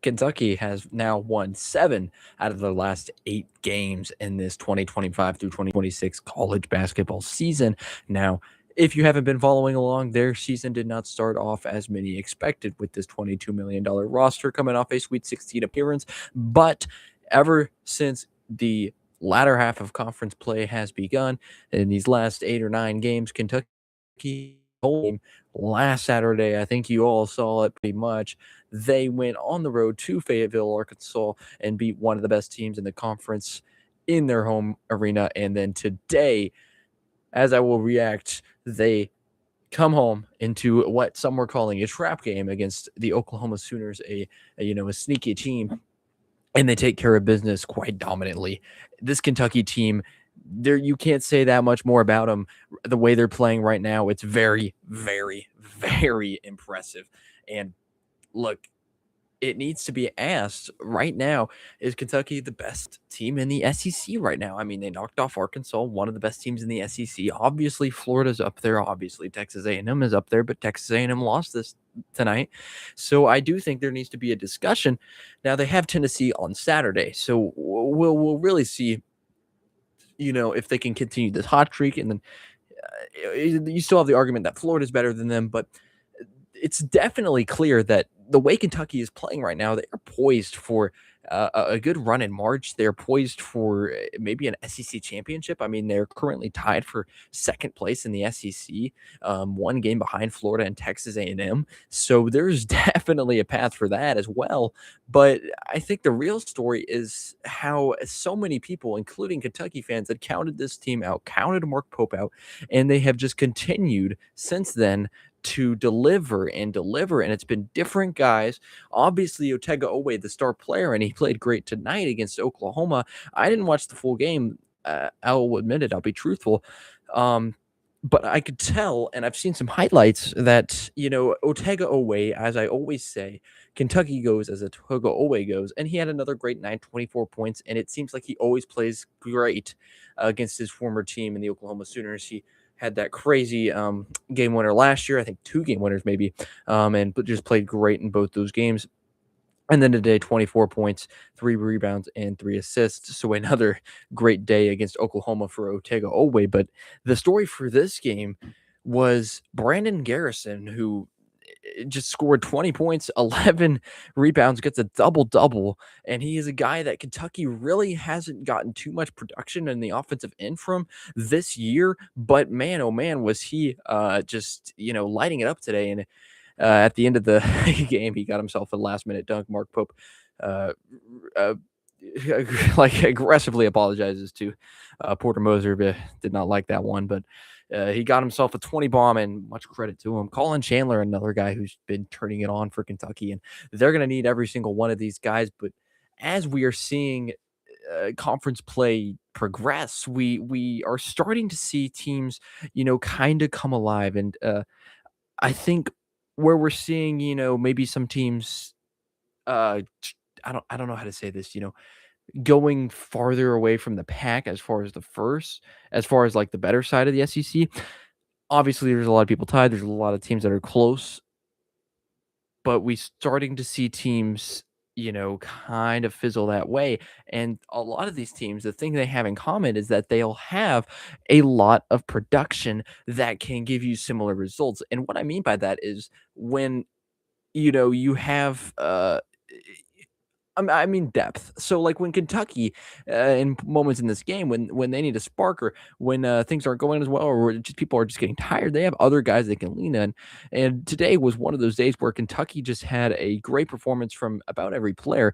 Kentucky has now won 7 out of their last 8 games in this 2025 through 2026 college basketball season. Now, if you haven't been following along, their season did not start off as many expected with this $22 million roster coming off a Sweet 16 appearance. But ever since the latter half of conference play has begun, in these last 8 or 9 games, Kentucky home last Saturday, I think you all saw it pretty much. They went on the road to Fayetteville, Arkansas, and beat one of the best teams in the conference in their home arena. And then today, as I will react, they come home into what some were calling a trap game against the Oklahoma Sooners, a sneaky team, and they take care of business quite dominantly. This Kentucky team, there you can't say that much more about them. The way they're playing right now, it's very, very, very impressive. And look, it needs to be asked right now, is Kentucky the best team in the SEC right now? I mean, they knocked off Arkansas, one of the best teams in the SEC. Obviously, Florida's up there. Obviously, Texas A&M is up there, but Texas A&M lost this tonight. So I do think there needs to be a discussion. Now, they have Tennessee on Saturday, so we'll really see, if they can continue this hot streak. And then you still have the argument that Florida's better than them, but it's definitely clear that the way Kentucky is playing right now, they are poised for a good run in March. They're poised for maybe an SEC championship. I mean, they're currently tied for second place in the SEC, one game behind Florida and Texas A&M. So there's definitely a path for that as well. But I think the real story is how so many people, including Kentucky fans, had counted this team out, counted Mark Pope out, and they have just continued since then to deliver and deliver, and it's been different guys. Obviously, Otega Owe, the star player, and he played great tonight against Oklahoma. I didn't watch the full game. I'll admit it. I'll be truthful. But I could tell, and I've seen some highlights that, Otega Owe, as I always say, Kentucky goes as Otega Owe goes, and he had another great night, 24 points, and it seems like he always plays great against his former team in the Oklahoma Sooners. He had that crazy game winner last year, I think 2 game winners maybe, and but just played great in both those games. And then today, 24 points, 3 rebounds, and 3 assists. So another great day against Oklahoma for Otega Owe. But the story for this game was Brandon Garrison, who just scored 20 points, 11 rebounds, gets a double-double, and he is a guy that Kentucky really hasn't gotten too much production in the offensive end from this year, but man, oh man, was he just, lighting it up today. And at the end of the game, he got himself a last-minute dunk. Mark Pope uh, uh, like aggressively apologizes to Porter Moser, but did not like that one, but he got himself a 20 bomb, and much credit to him. Colin Chandler, another guy who's been turning it on for Kentucky, and they're going to need every single one of these guys. But as we are seeing conference play progress, we are starting to see teams, kind of come alive. And I think where we're seeing, maybe some teams, uh, I don't know how to say this, going farther away from the pack as far as like the better side of the SEC. Obviously, there's a lot of people tied. There's a lot of teams that are close, but we starting to see teams, kind of fizzle that way. And a lot of these teams, the thing they have in common is that they'll have a lot of production that can give you similar results. And what I mean by that is when you have I mean depth. So like when Kentucky, in moments in this game, when they need a spark, or when things aren't going as well, or just people are just getting tired, they have other guys they can lean on. And today was one of those days where Kentucky just had a great performance from about every player.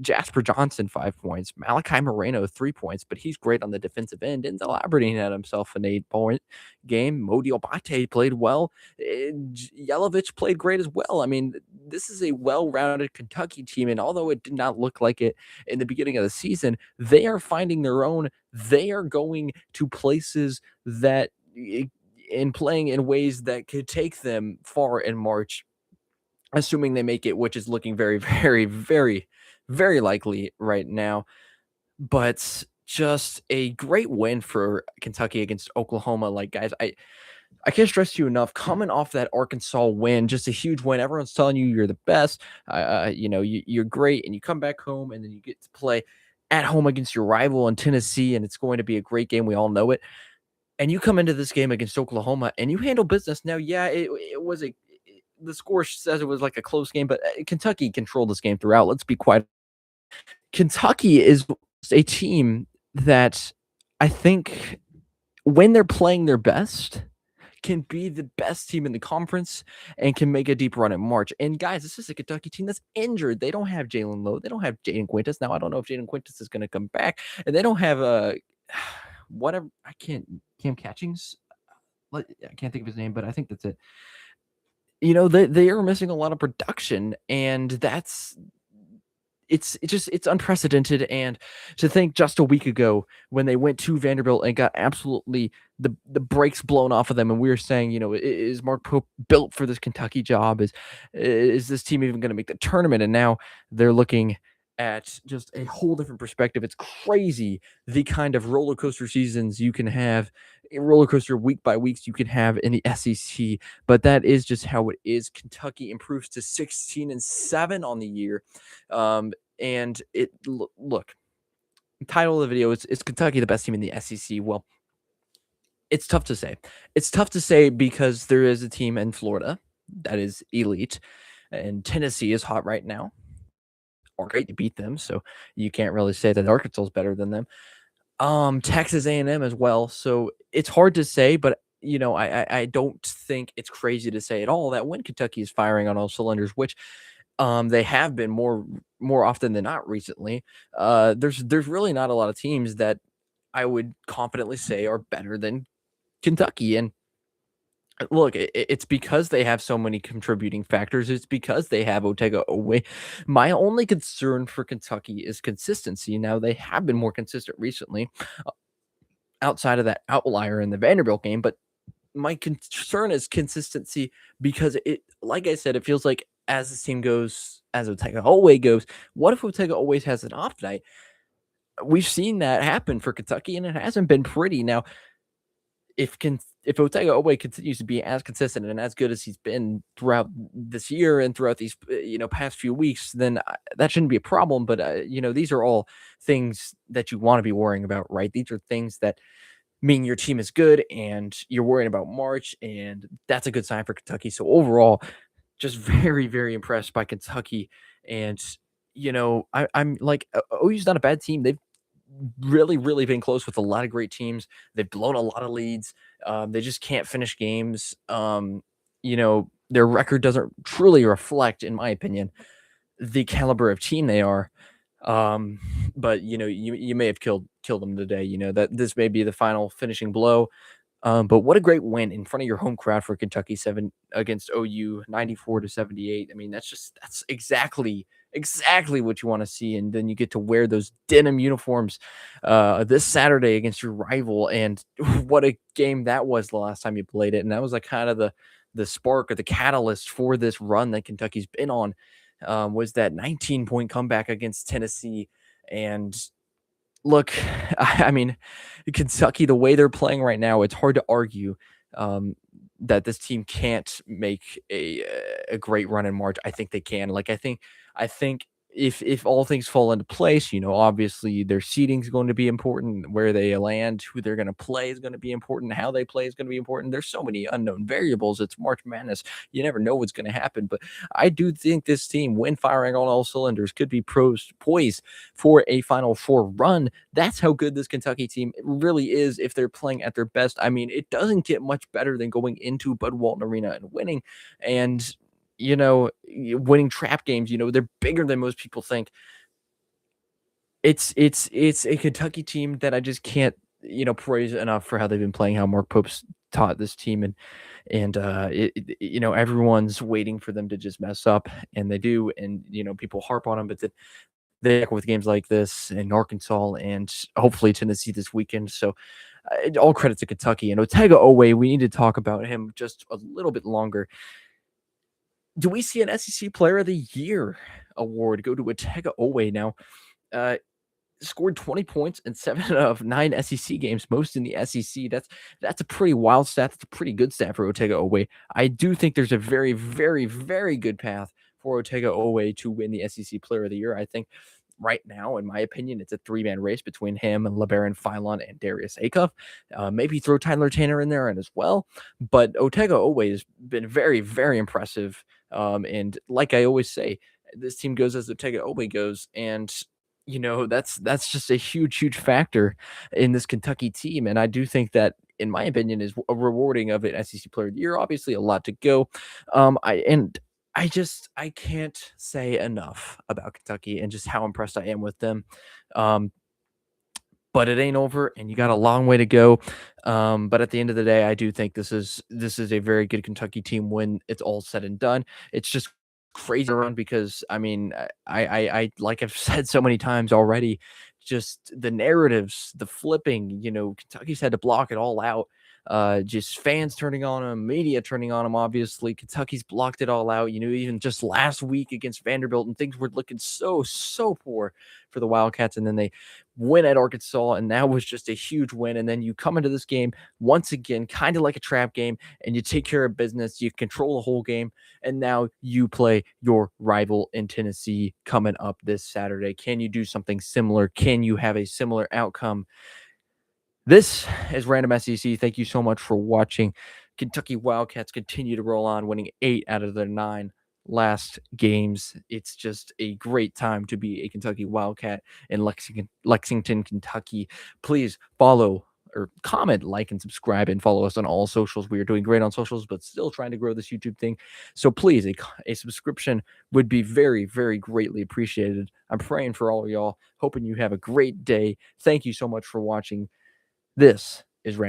Jasper Johnson, 5 points. Malachi Moreno, 3 points, but he's great on the defensive end. And Elaborating had himself an 8-point game. Modi Abate played well. Yelovich played great as well. I mean, this is a well-rounded Kentucky team, and although it did not look like it in the beginning of the season, they are finding their own. They are going to places that in playing in ways that could take them far in March, assuming they make it, which is looking very, very, very, very likely right now. But just a great win for Kentucky against Oklahoma. Like, guys, I can't stress to you enough, coming off that Arkansas win, just a huge win. Everyone's telling you you're the best. You're great, and you come back home, and then you get to play at home against your rival in Tennessee, and it's going to be a great game. We all know it. And you come into this game against Oklahoma, and you handle business. Now, yeah, it was the score says it was like a close game, but Kentucky controlled this game throughout. Let's be quite. Kentucky is a team that I think when they're playing their best can be the best team in the conference and can make a deep run in March. And guys, this is a Kentucky team that's injured. They don't have Jalen Lowe. They don't have Jaden Quintus. Now I don't know if Jaden Quintus is going to come back, and they don't have whatever. I can't Cam Catchings. I can't think of his name, but I think that's it. They are missing a lot of production, and it's unprecedented. And to think just a week ago when they went to Vanderbilt and got absolutely the brakes blown off of them, and we were saying, is Mark Pope built for this Kentucky job? Is this team even going to make the tournament? And now they're looking at just a whole different perspective. It's crazy the kind of roller coaster seasons you can have, roller coaster week by weeks you can have in the SEC, but that is just how it is. Kentucky improves to 16-7 on the year. And look, title of the video is Kentucky the best team in the SEC? Well, it's tough to say. It's tough to say because there is a team in Florida that is elite, and Tennessee is hot right now. Or great to beat them, so you can't really say that Arkansas is better than them. Texas A&M as well. So it's hard to say, but I don't think it's crazy to say at all that when Kentucky is firing on all cylinders, which they have been more often than not recently. There's really not a lot of teams that I would confidently say are better than Kentucky. And look, it's because they have so many contributing factors. It's because they have Otega Owe. My only concern for Kentucky is consistency. Now, they have been more consistent recently outside of that outlier in the Vanderbilt game, but my concern is consistency because like I said, it feels like as this team goes, as Otega Owe goes, what if Otega always has an off night? We've seen that happen for Kentucky, and it hasn't been pretty. Now, if Otega Owe continues to be as consistent and as good as he's been throughout this year and throughout these past few weeks, then that shouldn't be a problem. But these are all things that you want to be worrying about, right? These are things that mean your team is good and you're worrying about March, and that's a good sign for Kentucky. So overall, just very, very impressed by Kentucky. And I'm like, OU's not a bad team. They've really, really been close with a lot of great teams. They've blown a lot of leads. They just can't finish games. Their record doesn't truly reflect, in my opinion, the caliber of team they are. But you may have killed them today. That this may be the final finishing blow. But what a great win in front of your home crowd for Kentucky 7 against OU 94-78. I mean, that's exactly what you want to see. And then you get to wear those denim uniforms this Saturday against your rival. And what a game that was the last time you played it. And that was like kind of the spark or the catalyst for this run that Kentucky's been on. Was that 19-point comeback against Tennessee. And look, I mean, Kentucky, the way they're playing right now, it's hard to argue that this team can't make a great run in March. I think they can. Like, I think if all things fall into place, obviously their seeding is going to be important. Where they land, who they're going to play is going to be important. How they play is going to be important. There's so many unknown variables. It's March Madness. You never know what's going to happen. But I do think this team, when firing on all cylinders, could be poised for a Final Four run. That's how good this Kentucky team really is if they're playing at their best. I mean, it doesn't get much better than going into Bud Walton Arena and winning. And winning trap games, they're bigger than most people think. It's a Kentucky team that I just can't, praise enough for how they've been playing, how Mark Pope's taught this team. And everyone's waiting for them to just mess up, and they do. And, people harp on them, but they with games like this in Arkansas and hopefully Tennessee this weekend. So all credit to Kentucky. And Otega Owe, we need to talk about him just a little bit longer. Do we see an SEC Player of the Year award go to Otega Owe now? scored 20 points in 7 of 9 SEC games, most in the SEC. That's a pretty wild stat. That's a pretty good stat for Otega Oweh. I do think there's a very, very, very good path for Otega Oweh to win the SEC Player of the Year. I think right now, in my opinion, it's a three-man race between him and LeBaron Philon and Darius Acuff. Maybe throw Tyler Tanner in there and as well. But Otega Oweh has been very, very impressive. And like I always say, this team goes as Otega Oweh goes, and that's just a huge, huge factor in this Kentucky team. And I do think that, in my opinion, is a rewarding of an SEC Player of the Year. Obviously, a lot to go. I can't say enough about Kentucky and just how impressed I am with them. Um, but it ain't over, and you got a long way to go. But at the end of the day, I do think this is a very good Kentucky team when it's all said and done. It's just crazy to run because I mean, I like I've said so many times already, just the narratives, the flipping. Kentucky's had to block it all out. Just fans turning on them, media turning on them. Obviously, Kentucky's blocked it all out. Even just last week against Vanderbilt, and things were looking so poor for the Wildcats, and then they win at Arkansas, and that was just a huge win. And then you come into this game once again, kind of like a trap game, and you take care of business. You control the whole game, and now you play your rival in Tennessee coming up this Saturday. Can you do something similar? Can you have a similar outcome? This is Random SEC. Thank you so much for watching. Kentucky Wildcats continue to roll on, winning 8 out of their 9 last games. It's just a great time to be a Kentucky Wildcat in Lexington, Kentucky. Please follow or comment, like, and subscribe, and follow us on all socials. We are doing great on socials, but still trying to grow this YouTube thing. So please, a subscription would be very, very greatly appreciated. I'm praying for all of y'all, hoping you have a great day. Thank you so much for watching. This is Random.